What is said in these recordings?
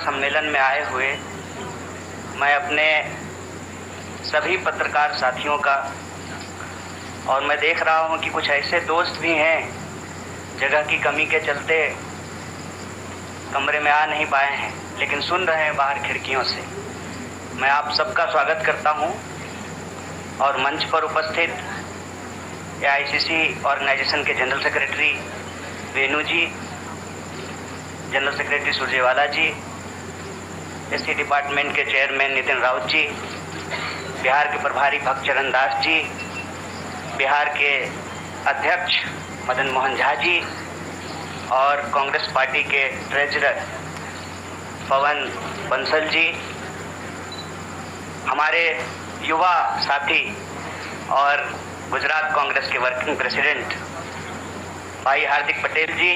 सम्मेलन में आए हुए मैं अपने सभी पत्रकार साथियों का, और मैं देख रहा हूं कि कुछ ऐसे दोस्त भी हैं जगह की कमी के चलते कमरे में आ नहीं पाए हैं, लेकिन सुन रहे हैं बाहर खिड़कियों से। मैं आप सबका स्वागत करता हूं और मंच पर उपस्थित AICC ऑर्गेनाइजेशन के जनरल सेक्रेटरी वेणु जी, जनरल सेक्रेटरी सुरजेवाला जी, SC डिपार्टमेंट के चेयरमैन नितिन राउत जी, बिहार के प्रभारी भक्तचरण दास जी, बिहार के अध्यक्ष मदन मोहन झा जी और कांग्रेस पार्टी के ट्रेजरर पवन बंसल जी, हमारे युवा साथी और गुजरात कांग्रेस के वर्किंग प्रेसिडेंट भाई हार्दिक पटेल जी,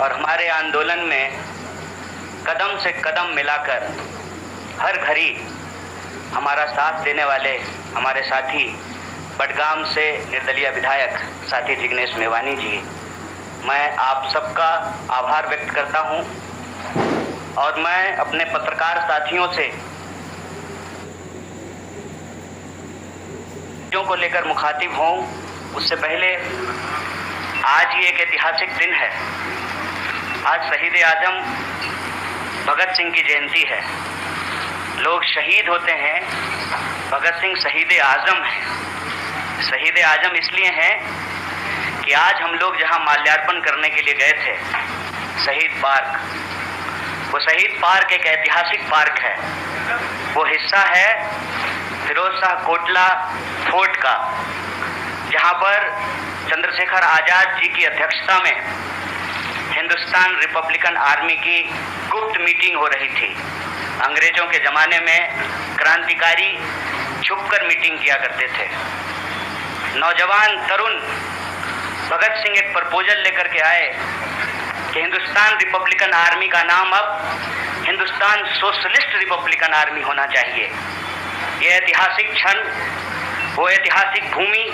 और हमारे आंदोलन में कदम से कदम मिलाकर हर घड़ी हमारा साथ देने वाले हमारे साथी बडगाम से निर्दलीय विधायक साथी जिग्नेश मेवानी जी, मैं आप सबका आभार व्यक्त करता हूं। और मैं अपने पत्रकार साथियों से को लेकर मुखातिब हूं, उससे पहले आज ये एक ऐतिहासिक दिन है। आज शहीद आजम भगत सिंह की जयंती है। लोग शहीद होते हैं, भगत सिंह शहीद आजम है। शहीद आजम इसलिए हैं कि आज हम लोग जहां माल्यार्पण करने के लिए गए थे, शहीद पार्क, वो शहीद पार्क एक ऐतिहासिक पार्क है। वो हिस्सा है फिरोज शाह कोटला फोर्ट का, जहां पर चंद्रशेखर आजाद जी की अध्यक्षता में हिंदुस्तान रिपब्लिकन आर्मी की गुप्त मीटिंग हो रही थी। अंग्रेजों के ज़माने में क्रांतिकारी छुपकर मीटिंग किया करते थे। नौजवान तरुण भगत सिंह एक प्रपोजल लेकर के आए कि हिंदुस्तान रिपब्लिकन आर्मी का नाम अब हिंदुस्तान सोशलिस्ट रिपब्लिकन आर्मी होना चाहिए। ये ऐतिहासिक क्षण, वो ऐतिहासिक भूमि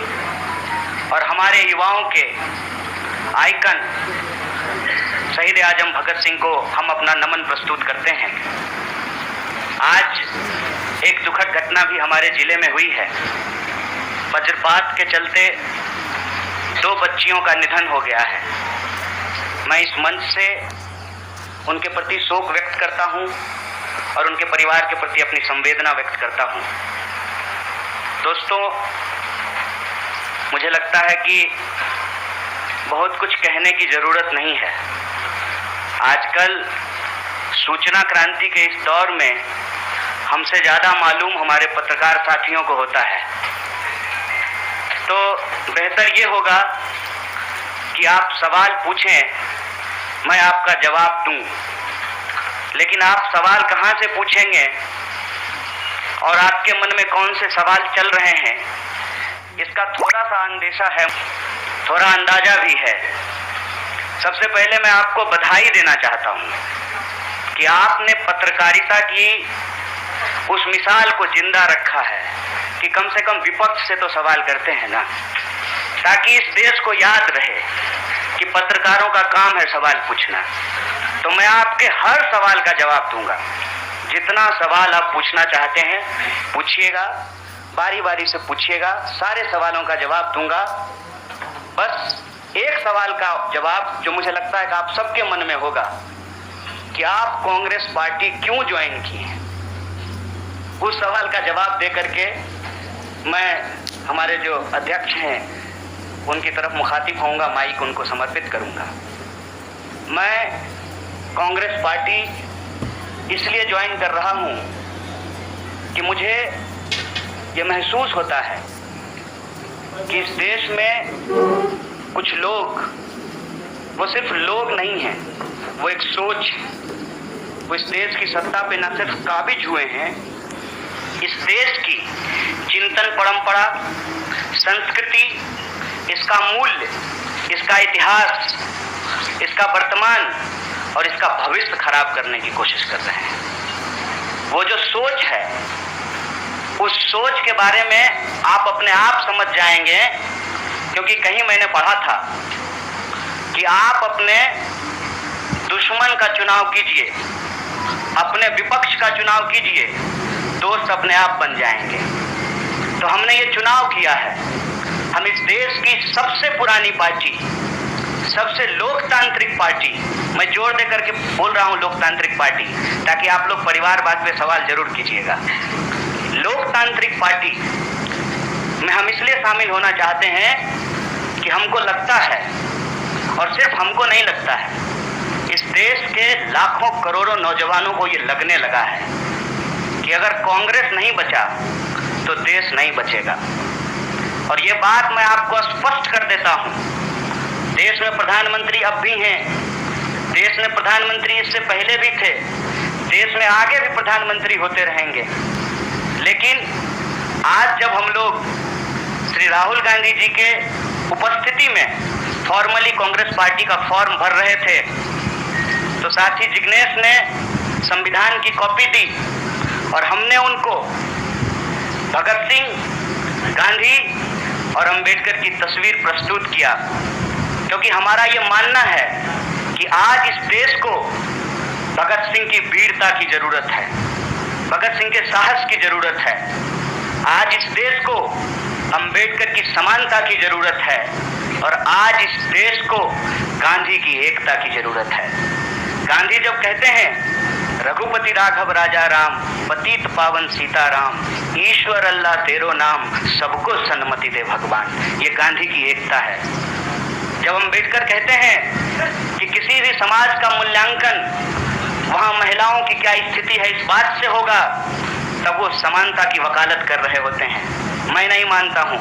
और हमारे युवाओं के आइकन शहीद आजम भगत सिंह को हम अपना नमन प्रस्तुत करते हैं। आज एक दुखद घटना भी हमारे जिले में हुई है। वज्रपात के चलते 2 बच्चियों का निधन हो गया है। मैं इस मंच से उनके प्रति शोक व्यक्त करता हूं और उनके परिवार के प्रति अपनी संवेदना व्यक्त करता हूं। दोस्तों, मुझे लगता है कि बहुत कुछ कहने की ज़रूरत नहीं है। आजकल सूचना क्रांति के इस दौर में हमसे ज़्यादा मालूम हमारे पत्रकार साथियों को होता है। तो बेहतर ये होगा कि आप सवाल पूछें, मैं आपका जवाब दूं। लेकिन आप सवाल कहाँ से पूछेंगे और आपके मन में कौन से सवाल चल रहे हैं, इसका थोड़ा सा अंदेशा है, थोड़ा अंदाजा भी है। सबसे पहले मैं आपको बधाई देना चाहता हूं कि आपने पत्रकारिता की उस मिसाल को जिंदा रखा है कि कम से कम विपक्ष से तो सवाल करते हैं ना, ताकि इस देश को याद रहे कि पत्रकारों का काम है सवाल पूछना। तो मैं आपके हर सवाल का जवाब दूंगा। जितना सवाल आप पूछना चाहते हैं पूछिएगा, बारी बारी से पूछिएगा, सारे सवालों का जवाब दूंगा। बस एक सवाल का जवाब जो मुझे लगता है कि आप सबके मन में होगा कि आप कांग्रेस पार्टी क्यों ज्वाइन की है, उस सवाल का जवाब दे करके मैं हमारे जो अध्यक्ष हैं उनकी तरफ मुखातिब होऊंगा, माइक उनको समर्पित करूंगा। मैं कांग्रेस पार्टी इसलिए ज्वाइन कर रहा हूं कि मुझे ये महसूस होता है कि इस देश में कुछ लोग, वो सिर्फ लोग नहीं हैं, वो एक सोच, वो इस देश की सत्ता पे न सिर्फ काबिज हुए हैं, इस देश की चिंतन परंपरा, संस्कृति, इसका मूल्य, इसका इतिहास, इसका वर्तमान और इसका भविष्य खराब करने की कोशिश कर रहे हैं। वो जो सोच है, उस सोच के बारे में आप अपने आप समझ जाएंगे, क्योंकि कहीं मैंने पढ़ा था कि आप अपने दुश्मन का चुनाव कीजिए, अपने विपक्ष का चुनाव कीजिए, दोस्त अपने आप बन जाएंगे। तो हमने ये चुनाव किया है। हम इस देश की सबसे पुरानी पार्टी, सबसे लोकतांत्रिक पार्टी, मैं जोर दे करके बोल रहा हूं लोकतांत्रिक पार्टी, ताकि आप लोग परिवारवाद पे सवाल जरूर कीजिएगा। लोकतांत्रिक पार्टी में हम इसलिए शामिल होना चाहते हैं कि हमको लगता है, और सिर्फ हमको नहीं लगता है, इस देश के लाखों करोड़ों नौजवानों को ये लगने लगा है कि अगर कांग्रेस नहीं बचा तो देश नहीं बचेगा। और ये बात मैं आपको स्पष्ट कर देता हूं, देश में प्रधानमंत्री अब भी हैं, देश में प्रधानमंत्री इससे पहले भी थे, देश में आगे भी प्रधानमंत्री होते रहेंगे। लेकिन आज जब हम लोग श्री राहुल गांधी जी के उपस्थिति में फॉर्मली कांग्रेस पार्टी का फॉर्म भर रहे थे, तो साथी जिग्नेश ने संविधान की कॉपी दी और हमने उनको भगत सिंह, गांधी और अंबेडकर की तस्वीर प्रस्तुत किया, क्योंकि हमारा ये मानना है कि आज इस देश को भगत सिंह की वीरता की जरूरत है, भगत सिंह के साहस की जरूरत है। आज इस देश को अंबेडकर की समानता की जरूरत है, और आज इस देश को गांधी की एकता की जरूरत है। गांधी जब कहते हैं रघुपति राघव राजा राम, पतित पावन सीताराम, ईश्वर अल्लाह तेरो नाम, सबको सन्मति दे भगवान, ये गांधी की एकता है। जब अंबेडकर कहते हैं कि किसी भी समाज का मूल्यांकन वहां महिलाओं की क्या स्थिति है इस बात से होगा, तब वो समानता की वकालत कर रहे होते हैं। मैं नहीं मानता हूं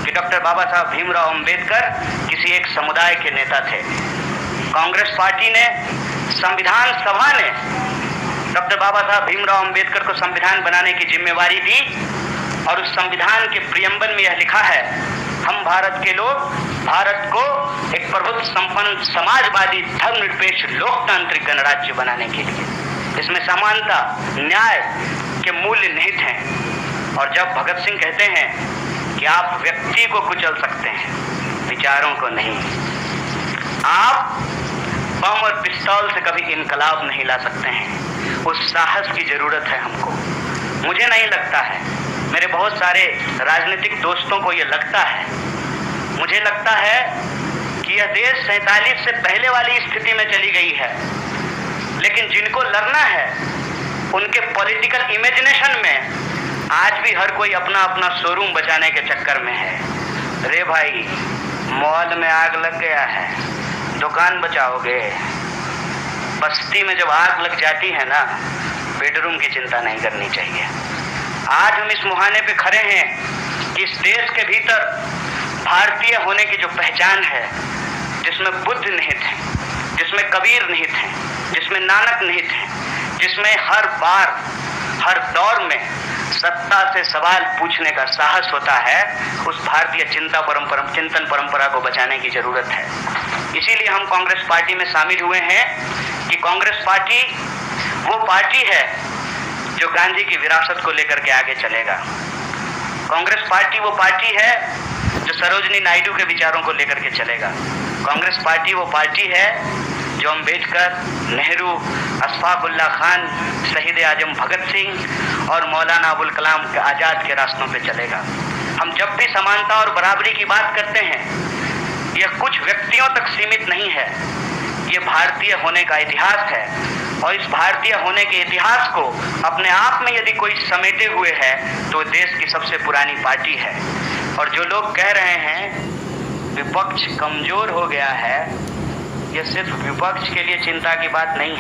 कि डॉक्टर बाबा साहब भीमराव अंबेडकर किसी एक समुदाय के नेता थे। कांग्रेस पार्टी ने, संविधान सभा ने डॉक्टर बाबा साहब भीमराव अंबेडकर को संविधान बनाने की जिम्मेवारी दी, और उस संविधान के प्रियम्बल में यह लिखा है, हम भारत के लोग भारत को एक प्रभुत्व संपन्न समाजवादी धर्मनिरपेक्ष लोकतांत्रिक गणराज्य बनाने के लिए, इसमें समानता, न्याय के मूल्य निहित हैं। और जब भगत सिंह कहते हैं कि आप व्यक्ति को कुचल सकते हैं, विचारों को नहीं, आप बम और पिस्तौल से कभी इनकलाब नहीं ला सकते हैं। उस साहस की जरूरत है हमको। मुझे नहीं लगता है, मेरे बहुत सारे राजनीतिक दोस्तों को ये लगता है, मुझे लगता है कि यह देश 47 से पहले वाली स्थिति में चली गई है। लेकिन जिनको लड़ना है उनके पॉलिटिकल इमेजिनेशन में आज भी हर कोई अपना अपना शोरूम बचाने के चक्कर में है। रे भाई, मॉल में आग लग गया है, दुकान बचाओगे। बस्ती में जब आग लग जाती है ना, बेडरूम की चिंता नहीं करनी चाहिए। आज हम इस मुहाने पे खड़े हैं कि इस देश के भीतर भारतीय होने की जो पहचान है, जिसमें बुद्ध निहित है, जिसमें कबीर निहित है, जिसमें नानक निहित है, जिसमें हर बार हर दौर में सत्ता से सवाल पूछने का साहस होता है, उस भारतीय चिंतन परंपरा को बचाने की जरूरत है। इसीलिए हम कांग्रेस पार्टी में शामिल हुए हैं कि कांग्रेस पार्टी वो पार्टी है जो गांधी की विरासत को लेकर के आगे चलेगा। कांग्रेस पार्टी वो पार्टी है जो सरोजनी नायडू के विचारों को लेकर के चलेगा। कांग्रेस पार्टी वो पार्टी है जो अंबेडकर, नेहरू, अशफाक उल्लाह खान, शहीद आजम भगत सिंह और मौलाना अबुल कलाम के आज़ाद के रास्तों पे चलेगा। हम जब भी समानता और बराबरी की बात करते हैं, यह कुछ व्यक्तियों तक सीमित नहीं है, ये भारतीय होने का इतिहास है। और इस भारतीय होने के इतिहास को अपने आप में यदि कोई समेटे हुए है तो देश की सबसे पुरानी पार्टी है। और जो लोग कह रहे हैं विपक्ष कमजोर हो गया है, यह सिर्फ विपक्ष के लिए चिंता की बात नहीं है।